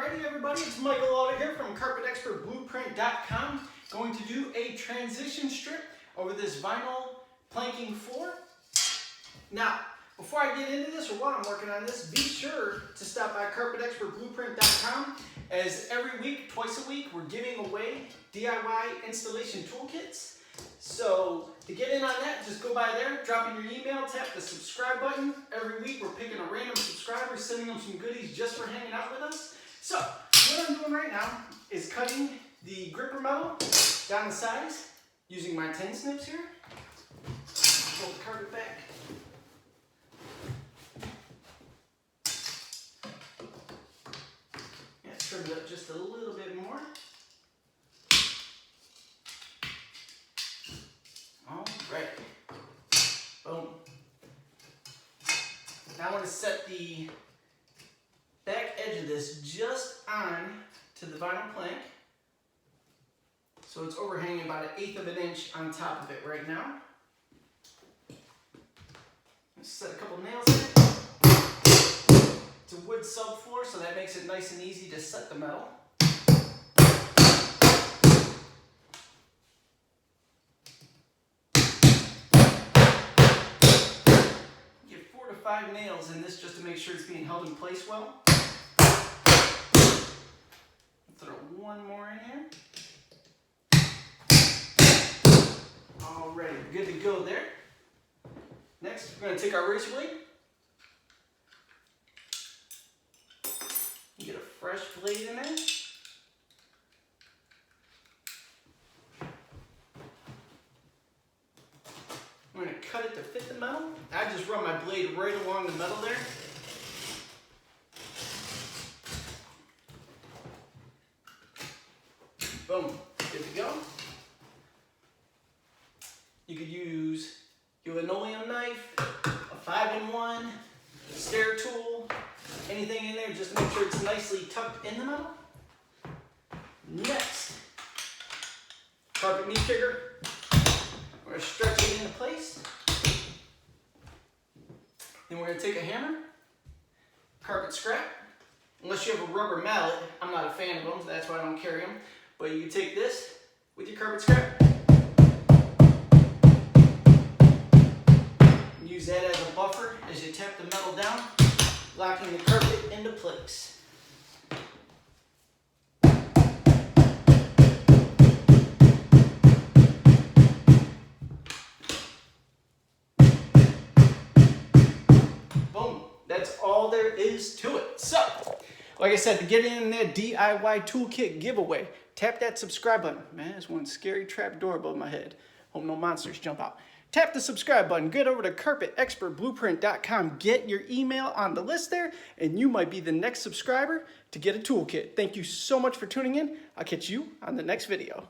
Alrighty everybody, it's Michael Lauder here from carpetexpertblueprint.com. Going to do a transition strip over this vinyl planking floor. Now, before I get into this or while I'm working on this, be sure to stop by carpetexpertblueprint.com, as every week, twice a week, we're giving away DIY installation toolkits. So to get in on that, just go by there, drop in your email, tap the subscribe button. Every week we're picking a random subscriber, sending them some goodies just for hanging out with us. So what I'm doing right now is cutting the gripper metal down the sides using my 10 snips here. Pull the carpet back. Yeah, trim it up just a little bit more. Alright, boom. Now I want to set the back edge of this just on to the vinyl plank. So it's overhanging about 1/8 of an inch on top of it right now. Let's set a couple nails in it. It's a wood subfloor, so that makes it nice and easy to set the metal. Get 4 to 5 nails in this just to make sure it's being held in place well. Throw one more in here. Alright, good to go there. Next, we're going to take our razor blade. Get a fresh blade in there. I'm going to cut it to fit the metal. I just run my blade right along the metal there. Boom, good to go. You could use your linoleum knife, a 5-in-1, a stair tool, anything in there just to make sure it's nicely tucked in the metal. Next, carpet meat picker. We're going to stretch it into place. Then we're going to take a hammer, carpet scrap. Unless you have a rubber mallet, I'm not a fan of them, so that's why I don't carry them. But you can take this with your carpet scrap. Use that as a buffer as you tap the metal down, locking the carpet into place. Boom. That's all there is to it. So, like I said, to get in that DIY toolkit giveaway, tap that subscribe button. Man, there's one scary trap door above my head. Hope no monsters jump out. Tap the subscribe button, get over to carpetexpertblueprint.com, get your email on the list there, and you might be the next subscriber to get a toolkit. Thank you so much for tuning in. I'll catch you on the next video.